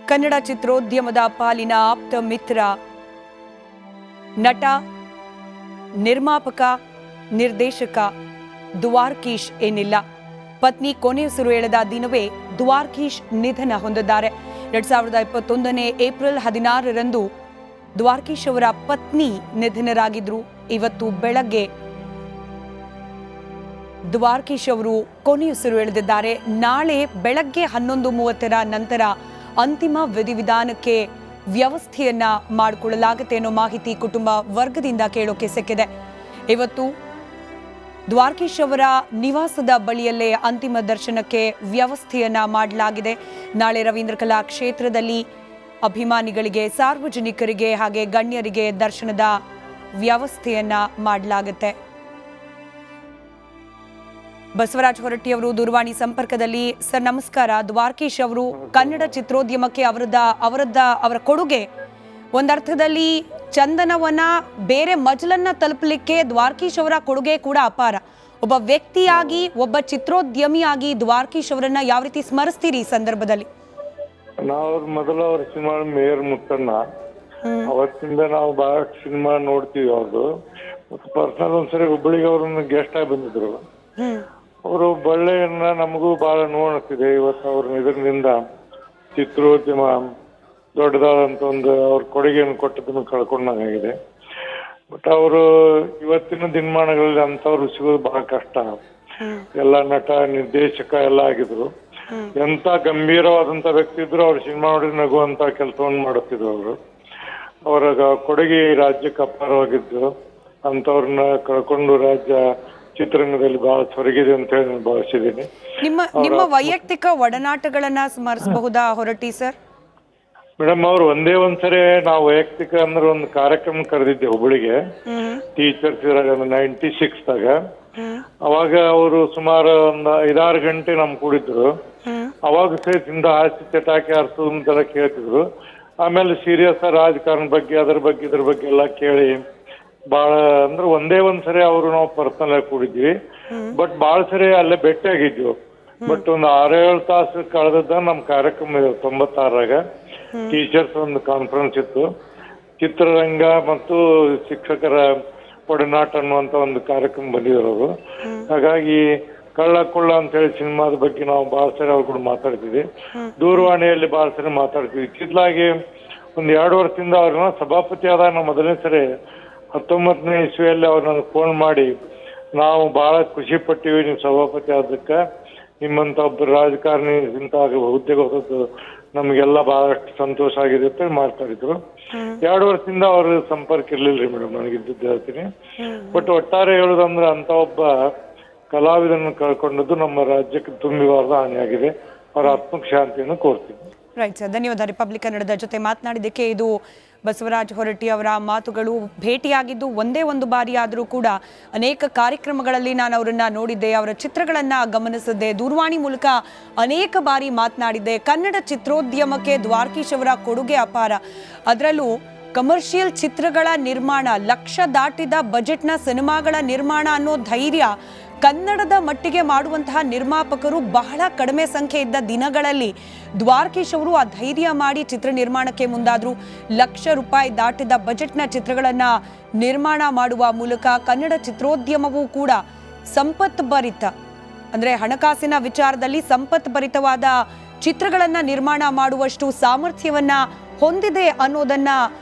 ಕನ್ನಡ ಚಿತ್ರೋದ್ಯಮದ ಪಾಲಿನ ಆಪ್ತ ಮಿತ್ರ, ನಟ, ನಿರ್ಮಾಪಕ, ನಿರ್ದೇಶಕ ದ್ವಾರಕೀಶ್ ಏನಿಲ್ಲ. ಪತ್ನಿ ಕೊನೆಯುಸಿರು ಎಳೆದ ದಿನವೇ ದ್ವಾರಕೀಶ್ ನಿಧನ ಹೊಂದಿದ್ದಾರೆ. 2021 ಏಪ್ರಿಲ್ 16ರಂದು ದ್ವಾರಕೀಶ್ ಅವರ ಪತ್ನಿ ನಿಧನರಾಗಿದ್ರು. ಇವತ್ತು ಬೆಳಗ್ಗೆ ದ್ವಾರಕೀಶ್ ಅವರು ಕೊನೆಯುಸಿರು ಎಳೆದಿದ್ದಾರೆ. ನಾಳೆ ಬೆಳಗ್ಗೆ 11:30 ನಂತರ ಅಂತಿಮ ವಿಧಿವಿಧಾನಕ್ಕೆ ವ್ಯವಸ್ಥೆಯನ್ನ ಮಾಡಿಕೊಳ್ಳಲಾಗುತ್ತೆ ಅನ್ನೋ ಮಾಹಿತಿ ಕುಟುಂಬ ವರ್ಗದಿಂದ ಕೇಳೋಕೆ ಸಿಕ್ಕಿದೆ. ಇವತ್ತು ದ್ವಾರಕೀಶ್ ಅವರ ನಿವಾಸದ ಬಳಿಯಲ್ಲೇ ಅಂತಿಮ ದರ್ಶನಕ್ಕೆ ವ್ಯವಸ್ಥೆಯನ್ನ ಮಾಡಲಾಗಿದೆ. ನಾಳೆ ರವೀಂದ್ರ ಕಲಾ ಕ್ಷೇತ್ರದಲ್ಲಿ ಅಭಿಮಾನಿಗಳಿಗೆ, ಸಾರ್ವಜನಿಕರಿಗೆ ಹಾಗೆ ಗಣ್ಯರಿಗೆ ದರ್ಶನದ ವ್ಯವಸ್ಥೆಯನ್ನ ಮಾಡಲಾಗುತ್ತೆ. ಬಸವರಾಜ್ ಹೊರಟ್ಟಿ ಅವರು ದೂರವಾಣಿ ಸಂಪರ್ಕದಲ್ಲಿ. ಸರ್ ನಮಸ್ಕಾರ. ದ್ವಾರಕೀಶ್ ಅವರು ಕನ್ನಡ ಚಿತ್ರೋದ್ಯಮಕ್ಕೆ ಅವರ ಕೊಡುಗೆ ಒಂದರ್ಥದಲ್ಲಿ ಚಂದನವನ ಬೇರೆ ಮಜಲನ್ನ ತಲುಪಲಿಕ್ಕೆ ದ್ವಾರಕೀಶ್ ಅವರ ಕೊಡುಗೆ ಕೂಡ ಅಪಾರ. ಒಬ್ಬ ವ್ಯಕ್ತಿಯಾಗಿ, ಒಬ್ಬ ಚಿತ್ರೋದ್ಯಮಿಯಾಗಿ ದ್ವಾರಕೀಶ್ ಅವರನ್ನ ಯಾವ ರೀತಿ ಸ್ಮರಿಸ್ತೀರಿ ಈ ಸಂದರ್ಭದಲ್ಲಿ? ನಾವು ಮೊದಲ ಅವ್ರ ಸಿನಿಮಾ ಮೇಯರ್ ಮುತ್ತಣ್ಣ, ಅವತ್ತಿಂದ ನಾವು ಬಹಳಷ್ಟು ಸಿನಿಮಾ ನೋಡ್ತೀವಿ ಅವ್ರದ್ದು. ಮತ್ತು ಪರ್ಸನಲ್ ಒಂದ್ಸರಿ ಹುಬ್ಬಳ್ಳಿಗೆ ಅವ್ರನ್ನ ಗೆಸ್ಟ್ ಆಗಿ ಬಂದಿದ್ರು. ಅವರು ಬಳ್ಳೆಯನ್ನ ನಮಗೂ ಬಹಳ ನೋಡ್ತಿದೆ. ಇವತ್ತು ಅವ್ರ ನಿಧನದಿಂದ ಚಿತ್ರೋದ್ಯಮ ದೊಡ್ಡದಾದಂತ ಒಂದು ಅವ್ರ ಕೊಡುಗೆಯನ್ನು ಕೊಟ್ಟದನ್ನು ಕಳ್ಕೊಂಡಂಗಾಗಿದೆ. ಬಟ್ ಅವರು ಇವತ್ತಿನ ದಿನಮಾನಗಳಲ್ಲಿ ಅಂತವ್ರು ಸಿಗೋದು ಬಹಳ ಕಷ್ಟ. ಎಲ್ಲ ನಟ, ನಿರ್ದೇಶಕ ಎಲ್ಲ ಆಗಿದ್ರು. ಎಂತ ಗಂಭೀರವಾದಂತ ವ್ಯಕ್ತಿ ಇದ್ರು ಅವ್ರ ಸಿನಿಮಾ ನೋಡಿ ನಗುವಂತ ಕೆಲಸವನ್ನು ಮಾಡುತ್ತಿದ್ರು. ಅವರ ಕೊಡುಗೆ ರಾಜ್ಯಕ್ಕೆ ಅಪಾರವಾಗಿದ್ದು, ಅಂತವ್ರನ್ನ ಕಳ್ಕೊಂಡು ರಾಜ್ಯ ಚಿತ್ರರಂಗದಲ್ಲಿ ಬಹಳ ಸೊರಗಿದೆ ಅಂತ ಹೇಳಿ ನಾನು ಭಾವಿಸಿದ್ದೀನಿ. ನಿಮ್ಮ ವೈಯಕ್ತಿಕ ಒಡನಾಟಗಳನ್ನ ಸ್ಮರಿಸಬಹುದಾ ಹೊರಟ್ಟಿ ಸರ್? ಮೇಡಮ್, ಅವ್ರು ಒಂದೇ ಒಂದ್ಸರಿ ನಾವು ವೈಯಕ್ತಿಕ ಅಂದ್ರೆ ಒಂದು ಕಾರ್ಯಕ್ರಮ ಕರೆದಿದ್ದೆ ಹುಬ್ಬಳ್ಳಿಗೆ, ಟೀಚರ್ಸ್ ಇರಾಗ 96ದಾಗ. ಅವಾಗ ಅವರು ಸುಮಾರು ಒಂದು 5-6 ಗಂಟೆ ನಮ್ ಕೂಡಿದ್ರು. ಅವಾಗ ಸಹಿತ ಹಾಸ್ಯ ಚಟಾಕಿ ಆರಿಸೋದೆಲ್ಲ ಕೇಳ್ತಿದ್ರು. ಆಮೇಲೆ ಸೀರಿಯಸ್ ರಾಜಕಾರಣ ಬಗ್ಗೆ, ಇದ್ರ ಬಗ್ಗೆ ಎಲ್ಲ ಕೇಳಿ ಬಹಳ ಅಂದ್ರೆ ಒಂದೇ ಒಂದ್ಸರಿ ಅವರು ನಾವು ಪರ್ಸನಲ್ ಆಗಿ ಕೂಡಿದ್ವಿ. ಬಟ್ ಬಹಳ ಸರಿ ಅಲ್ಲೇ ಭೇಟಿ ಆಗಿದ್ವಿ. ಬಟ್ ಒಂದು 6-7 ತಾಸು ಕಳೆದ ನಮ್ ಕಾರ್ಯಕ್ರಮ 96ರಾಗ ಟೀಚರ್ಸ್ ಒಂದು ಕಾನ್ಫರೆನ್ಸ್ ಇತ್ತು. ಚಿತ್ರರಂಗ ಮತ್ತು ಶಿಕ್ಷಕರ ಒಡನಾಟ ಅನ್ನುವಂತ ಒಂದು ಕಾರ್ಯಕ್ರಮ ಬಂದಿದ್ರು ಅವರು. ಹಾಗಾಗಿ ಕಳ್ಳ ಕೊಳ್ಳ ಅಂತ ಹೇಳಿ ಸಿನಿಮಾದ ಬಗ್ಗೆ ನಾವು ಬಹಳ ಸರಿ ಅವ್ರು ಕೂಡ ಮಾತಾಡ್ತಿದ್ವಿ. ದೂರವಾಣಿಯಲ್ಲಿ ಬಹಳ ಸರಿ ಮಾತಾಡ್ತಿದ್ವಿ. ಇತ್ಲಾಗಿ ಒಂದು 2 ವರ್ಷದಿಂದ ಅವ್ರನ್ನ ಸಭಾಪತಿ ಆದಾಗ ನಾವು ಮೊದಲನೇ ಸರಿ 19ನೇ ಇಸ್ವಿಯಲ್ಲಿ ಅವ್ರು ನನಗೆ ಫೋನ್ ಮಾಡಿ, ನಾವು ಬಹಳ ಖುಷಿ ಪಟ್ಟಿವಿ ನೀವು ಸಭಾಪತಿ ಆದಕ್ಕೆ, ನಿಮ್ಮಂತ ಒಬ್ಬರು ರಾಜಕಾರಣಿ ಇಂಥ ಹುದ್ದೆಗೆ ಹೋಗೋದು ನಮಗೆಲ್ಲ ಬಹಳಷ್ಟು ಸಂತೋಷ ಆಗಿದೆ ಅಂತ ಮಾತಾಡಿದ್ರು. 2 ವರ್ಷದಿಂದ ಅವ್ರ ಸಂಪರ್ಕ ಇರ್ಲಿಲ್ರಿ ಮೇಡಮ್, ನನಗಿದ್ದು ಹೇಳ್ತೀನಿ. ಬಟ್ ಒಟ್ಟಾರೆ ಹೇಳುದಂದ್ರೆ ಅಂತ ಒಬ್ಬ ಕಲಾವಿದನ್ನು ಕಳ್ಕೊಂಡದ್ದು ನಮ್ಮ ರಾಜ್ಯಕ್ಕೆ ತುಂಬಿವಾರದ ಹಾನಿಯಾಗಿದೆ. ಅವರ ಆತ್ಮಕ್ಕೆ ಶಾಂತಿಯನ್ನು ಕೋರ್ತೀನಿ. ರೈಟ್ ಸರ್, ಧನ್ಯವಾದ. ರಿಪಬ್ಲಿಕ್ ಕನ್ನಡದ ಜೊತೆ ಮಾತನಾಡಿದ್ದಕ್ಕೆ. ಇದು ಬಸವರಾಜ್ ಹೊರಟ್ಟಿ ಅವರ ಮಾತುಗಳು. ಭೇಟಿಯಾಗಿದ್ದು ಒಂದೇ ಒಂದು ಬಾರಿ ಆದರೂ ಕೂಡ ಅನೇಕ ಕಾರ್ಯಕ್ರಮಗಳಲ್ಲಿ ನಾನು ಅವರನ್ನ ನೋಡಿದ್ದೆ, ಅವರ ಚಿತ್ರಗಳನ್ನ ಗಮನಿಸಿದ್ದೆ, ದೂರವಾಣಿ ಮೂಲಕ ಅನೇಕ ಬಾರಿ ಮಾತನಾಡಿದ್ದೆ. ಕನ್ನಡ ಚಿತ್ರೋದ್ಯಮಕ್ಕೆ ದ್ವಾರಕೀಶ್ ಅವರ ಕೊಡುಗೆ ಅಪಾರ. ಅದರಲ್ಲೂ ಕಮರ್ಷಿಯಲ್ ಚಿತ್ರಗಳ ನಿರ್ಮಾಣ, ಲಕ್ಷ ದಾಟಿದ ಬಜೆಟ್ನ ಸಿನಿಮಾಗಳ ನಿರ್ಮಾಣ ಅನ್ನೋ ಧೈರ್ಯ ಕನ್ನಡದ ಮಟ್ಟಿಗೆ ಮಾಡುವಂತಹ ನಿರ್ಮಾಪಕರು ಬಹಳ ಕಡಿಮೆ ಸಂಖ್ಯೆ ಇದ್ದ ದಿನಗಳಲ್ಲಿ ದ್ವಾರಕೀಶ್ ಅವರು ಆ ಧೈರ್ಯ ಮಾಡಿ ಚಿತ್ರ ನಿರ್ಮಾಣಕ್ಕೆ ಮುಂದಾದ್ರು. ಲಕ್ಷ ರೂಪಾಯಿ ದಾಟಿದ ಬಜೆಟ್ನ ಚಿತ್ರಗಳನ್ನ ನಿರ್ಮಾಣ ಮಾಡುವ ಮೂಲಕ ಕನ್ನಡ ಚಿತ್ರೋದ್ಯಮವೂ ಕೂಡ ಸಂಪತ್ಭರಿತ, ಅಂದ್ರೆ ಹಣಕಾಸಿನ ವಿಚಾರದಲ್ಲಿ ಸಂಪತ್ಭರಿತವಾದ ಚಿತ್ರಗಳನ್ನ ನಿರ್ಮಾಣ ಮಾಡುವಷ್ಟು ಸಾಮರ್ಥ್ಯವನ್ನ ಹೊಂದಿದೆ ಅನ್ನೋದನ್ನ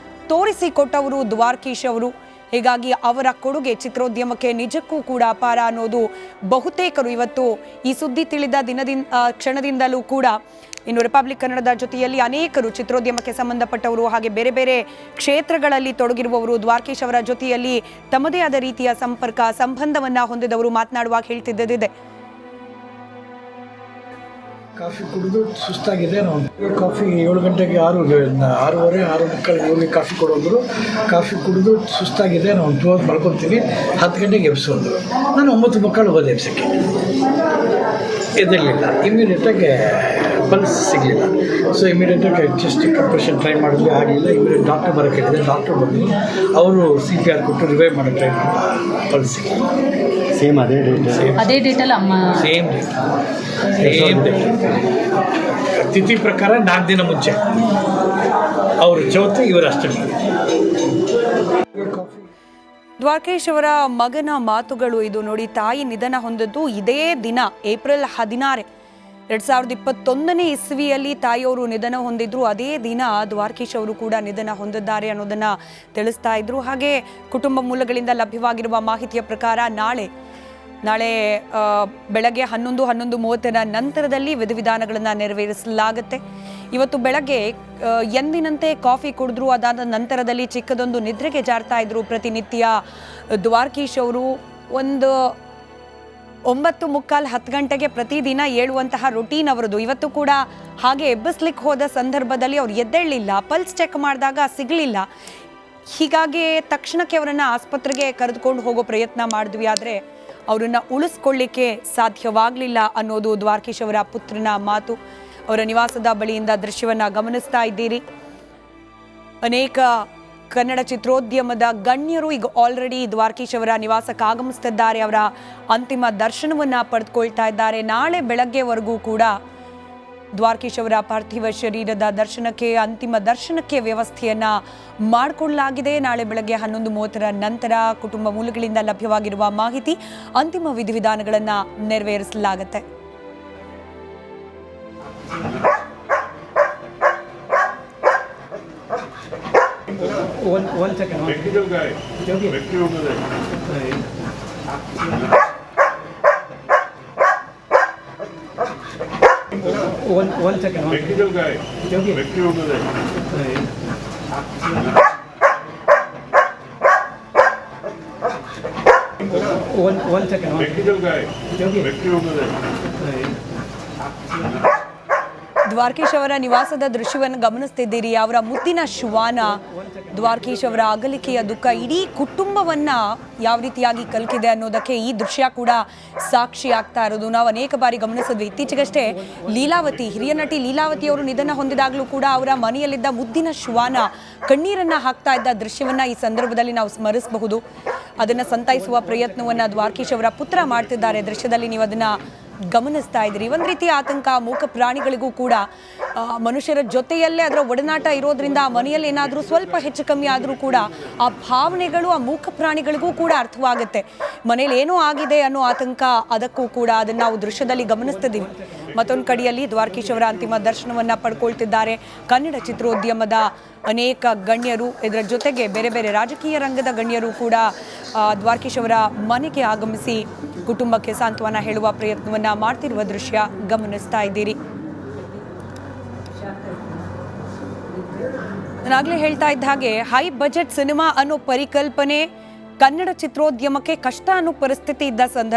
ತೋರಿಸಿಕೊಟ್ಟವರು ದ್ವಾರಕೀಶ್ ಅವರು. ಹೀಗಾಗಿ ಅವರ ಕೊಡುಗೆ ಚಿತ್ರೋದ್ಯಮಕ್ಕೆ ನಿಜಕ್ಕೂ ಕೂಡ ಅಪಾರ ಅನ್ನೋದು ಬಹುತೇಕರು ಇವತ್ತು ಈ ಸುದ್ದಿ ತಿಳಿದ ಕ್ಷಣದಿಂದಲೂ ಕೂಡ. ಇನ್ನು ರಿಪಬ್ಲಿಕ್ ಕನ್ನಡದ ಜೊತೆಯಲ್ಲಿ ಅನೇಕರು ಚಿತ್ರೋದ್ಯಮಕ್ಕೆ ಸಂಬಂಧಪಟ್ಟವರು ಹಾಗೆ ಬೇರೆ ಬೇರೆ ಕ್ಷೇತ್ರಗಳಲ್ಲಿ ತೊಡಗಿರುವವರು ದ್ವಾರಕೀಶ್ ಅವರ ಜೊತೆಯಲ್ಲಿ ತಮ್ಮದೇ ಆದ ರೀತಿಯ ಸಂಬಂಧವನ್ನ ಹೊಂದಿದವರು ಮಾತನಾಡುವಾಗ ಹೇಳ್ತಿದ್ದಿದೆ. ಕಾಫಿ ಕುಡಿದು ಸುಸ್ತಾಗಿದೆ. ನಾವು ಕಾಫಿ 7 ಗಂಟೆಗೆ 6:30 6:45 ಹೋಗಿ ಕಾಫಿ ಕೊಡೋದ್ರು. ಕಾಫಿ ಕುಡಿದು ಸುಸ್ತಾಗಿದೆ, ನಾವು 2 ಅವರ್ಸ್ ಮಲ್ಕೊತೀನಿ. 10 ಗಂಟೆಗೆ ಎಬ್ಸೋದು. ನಾನು 9:45 ಹೋದೆ ಎಬ್ಸೋಕ್ಕೆ. ಎದರಲಿಲ್ಲ, ಇಮಿಡಿಯೇಟಾಗಿ ಪಲ್ಸ್ ಸಿಗಲಿಲ್ಲ. ಸೊ ಇಮಿಡಿಯೇಟಾಗಿ ಚೆಸ್ಟ್ ಕಂಪ್ರೆಷನ್ ಟ್ರೈ ಮಾಡಿದ್ವಿ, ಆಗಲಿಲ್ಲ. ಇಮಿಡಿಯೇಟ್ ಡಾಕ್ಟರ್ ಬರೋಕ್ಕೆ ಹೇಳಿದೆ. ಡಾಕ್ಟರ್ ಬಂದರು. ಅವರು CPR ಕೊಟ್ಟು ರಿವೈವ್ ಮಾಡೋ ಟ್ರೈ ಮಾಡಿ ಪಲ್ಸ್ ಸಿಗಲಿಲ್ಲ. ಸೇಮ್ ಅದೇ ಡೇಟಲ್ಲಿ ಅಮ್ಮ ಸೇಮ್ ತಿಥಿ ಪ್ರಕಾರ 4 ದಿನ ಮುಂಚೆ ಅವರು ಚೌತಿ, ಇವರು ಅಷ್ಟಮಿ. ದ್ವಾರಕೀಶ್ ಅವರ ಮಗನ ಮಾತುಗಳು ಇದು ನೋಡಿ. ತಾಯಿ ನಿಧನ ಹೊಂದದ್ದು ಇದೇ ದಿನ ಏಪ್ರಿಲ್ 16, 2021ನೇ ಇಸ್ವಿಯಲ್ಲಿ ತಾಯಿಯವರು ನಿಧನ ಹೊಂದಿದ್ರು. ಅದೇ ದಿನ ದ್ವಾರಕೀಶ್ ಅವರು ಕೂಡ ನಿಧನ ಹೊಂದಿದ್ದಾರೆ ಅನ್ನೋದನ್ನ ತಿಳಿಸ್ತಾ ಇದ್ರು. ಹಾಗೆ ಕುಟುಂಬ ಮೂಲಗಳಿಂದ ಲಭ್ಯವಾಗಿರುವ ಮಾಹಿತಿಯ ಪ್ರಕಾರ ನಾಳೆ ಬೆಳಗ್ಗೆ 11:30 ನಂತರದಲ್ಲಿ ವಿಧಿವಿಧಾನಗಳನ್ನು ನೆರವೇರಿಸಲಾಗುತ್ತೆ. ಇವತ್ತು ಬೆಳಗ್ಗೆ ಎಂದಿನಂತೆ ಕಾಫಿ ಕುಡಿದ್ರು. ಅದಾದ ನಂತರದಲ್ಲಿ ಚಿಕ್ಕದೊಂದು ನಿದ್ರೆಗೆ ಜಾರ್ತಾ ಇದ್ರು. ಪ್ರತಿನಿತ್ಯ ದ್ವಾರಕೀಶ್ ಅವರು ಒಂದು 9:45, 10 ಗಂಟೆಗೆ ಪ್ರತಿದಿನ ಏಳುವಂತಹ ರೊಟೀನ್ ಅವರದು. ಇವತ್ತು ಕೂಡ ಹಾಗೆ ಎಬ್ಬಿಸ್ಲಿಕ್ಕೆ ಹೋದ ಸಂದರ್ಭದಲ್ಲಿ ಅವ್ರು ಎದ್ದೇಳಲಿಲ್ಲ. ಪಲ್ಸ್ ಚೆಕ್ ಮಾಡಿದಾಗ ಸಿಗಲಿಲ್ಲ. ಹೀಗಾಗಿ ತಕ್ಷಣಕ್ಕೆ ಅವರನ್ನು ಆಸ್ಪತ್ರೆಗೆ ಕರೆದುಕೊಂಡು ಹೋಗೋ ಪ್ರಯತ್ನ ಮಾಡಿದ್ವಿ. ಆದರೆ ಅವರನ್ನು ಉಳಿಸ್ಕೊಳ್ಳಿಕ್ಕೆ ಸಾಧ್ಯವಾಗಲಿಲ್ಲ ಅನ್ನೋದು ದ್ವಾರಕೀಶ್ ಅವರ ಪುತ್ರನ ಮಾತು. ಅವರ ನಿವಾಸದ ಬಳಿಯಿಂದ ದೃಶ್ಯವನ್ನು ಗಮನಿಸ್ತಾ ಇದ್ದೀರಿ. ಅನೇಕ ಕನ್ನಡ ಚಿತ್ರೋದ್ಯಮದ ಗಣ್ಯರು ಈಗ ಆಲ್ರೆಡಿ ದ್ವಾರಕೀಶ್ ಅವರ ನಿವಾಸಕ್ಕೆ ಆಗಮಿಸ್ತಿದ್ದಾರೆ. ಅವರ ಅಂತಿಮ ದರ್ಶನವನ್ನು ಪಡೆದುಕೊಳ್ತಾ ಇದ್ದಾರೆ. ನಾಳೆ ಬೆಳಗ್ಗೆವರೆಗೂ ಕೂಡ ದ್ವಾರಕೀಶ್ ಅವರ ಪಾರ್ಥಿವ ಶರೀರದ ದರ್ಶನಕ್ಕೆ, ಅಂತಿಮ ದರ್ಶನಕ್ಕೆ ವ್ಯವಸ್ಥೆಯನ್ನ ಮಾಡಿಕೊಳ್ಳಲಾಗಿದೆ. ನಾಳೆ ಬೆಳಗ್ಗೆ 11:30 ನಂತರ ಕುಟುಂಬ ಮೂಲಗಳಿಂದ ಲಭ್ಯವಾಗಿರುವ ಮಾಹಿತಿ, ಅಂತಿಮ ವಿಧಿವಿಧಾನಗಳನ್ನು ನೆರವೇರಿಸಲಾಗುತ್ತೆ. One second. Technical guy. Technical guy. One second. Technical guy. Technical guy. One second. Technical guy. Technical guy. Dwarakish ಅವರ ನಿವಾಸದ ದೃಶ್ಯವನ್ನು ಗಮನಿಸ್ತಿದ್ದೀರಿ. ಅವರ ಮುದ್ದಿನ ಶ್ವಾನ ದ್ವಾರಕೀಶ್ ಅವರ ಅಗಲಿಕೆಯ ದುಃಖ ಇಡೀ ಕುಟುಂಬವನ್ನ ಯಾವ ರೀತಿಯಾಗಿ ಕಲ್ಕಿದೆ ಅನ್ನೋದಕ್ಕೆ ಈ ದೃಶ್ಯ ಕೂಡ ಸಾಕ್ಷಿ ಆಗ್ತಾ ಇರೋದು. ನಾವು ಅನೇಕ ಬಾರಿ ಗಮನಿಸಿದ್ವಿ. ಇತ್ತೀಚೆಗಷ್ಟೇ ಲೀಲಾವತಿ, ಹಿರಿಯ ನಟಿ ಲೀಲಾವತಿ ಅವರು ನಿಧನ ಹೊಂದಿದಾಗಲೂ ಕೂಡ ಅವರ ಮನೆಯಲ್ಲಿದ್ದ ಮುದ್ದಿನ ಶ್ವಾನ ಕಣ್ಣೀರನ್ನ ಹಾಕ್ತಾ ಇದ್ದ ದೃಶ್ಯವನ್ನ ಈ ಸಂದರ್ಭದಲ್ಲಿ ನಾವು ಸ್ಮರಿಸಬಹುದು. ಅದನ್ನ ಸಂತೈಸುವ ಪ್ರಯತ್ನವನ್ನ ದ್ವಾರಕೀಶ್ ಅವರ ಪುತ್ರ ಮಾಡ್ತಿದ್ದಾರೆ. ದೃಶ್ಯದಲ್ಲಿ ನೀವು ಅದನ್ನ ಗಮನಿಸ್ತಾ ಇದ್ರಿ. ಒಂದು ರೀತಿಯ ಆತಂಕ ಮೂಕ ಪ್ರಾಣಿಗಳಿಗೂ ಕೂಡ ಮನುಷ್ಯರ ಜೊತೆಯಲ್ಲೇ ಅದರ ಒಡನಾಟ ಇರೋದ್ರಿಂದ ಮನೆಯಲ್ಲಿ ಏನಾದರೂ ಸ್ವಲ್ಪ ಹೆಚ್ಚು ಕಮ್ಮಿ ಆದರೂ ಕೂಡ ಆ ಭಾವನೆಗಳು ಆ ಮೂಕ ಪ್ರಾಣಿಗಳಿಗೂ ಕೂಡ ಅರ್ಥವಾಗುತ್ತೆ. ಮನೇಲಿ ಏನೋ ಆಗಿದೆ ಅನ್ನೋ ಆತಂಕ ಅದಕ್ಕೂ ಕೂಡ ಅದನ್ನು ನಾವು ದೃಶ್ಯದಲ್ಲಿ ಗಮನಿಸ್ತಿದ್ದೀವಿ. ಮತ್ತೊಂದು ಕಡೆಯಲ್ಲಿ ದ್ವಾರಕೀಶ್ ಅವರ ಅಂತಿಮ ದರ್ಶನವನ್ನು ಪಡ್ಕೊಳ್ತಿದ್ದಾರೆ ಕನ್ನಡ ಚಿತ್ರೋದ್ಯಮದ ಅನೇಕ ಗಣ್ಯರು. ಇದರ ಜೊತೆಗೆ ಬೇರೆ ಬೇರೆ ರಾಜಕೀಯ ರಂಗದ ಗಣ್ಯರು ಕೂಡ ದ್ವಾರಕೀಶ್ ಅವರ ಮನೆಗೆ ಆಗಮಿಸಿ ಕುಟುಂಬಕ್ಕೆ ಸಾಂತ್ವನ ಹೇಳುವ ಪ್ರಯತ್ನವನ್ನ ಮಾಡ್ತಿರುವ ದೃಶ್ಯ ಗಮನಿಸ್ತಾ ಇದ್ದೀರಿ. ನಾನಾಗಲೇ ಹೇಳ್ತಾ ಇದ್ದ ಹಾಗೆ ಹೈ ಬಜೆಟ್ ಸಿನಿಮಾ ಅನ್ನೋ ಪರಿಕಲ್ಪನೆ ಕನ್ನಡ ಚಿತ್ರೋದ್ಯಮಕ್ಕೆ ಕಷ್ಟ ಅನ್ನೋ ಪರಿಸ್ಥಿತಿ ಇದ್ದ ಸಂದರ್ಭ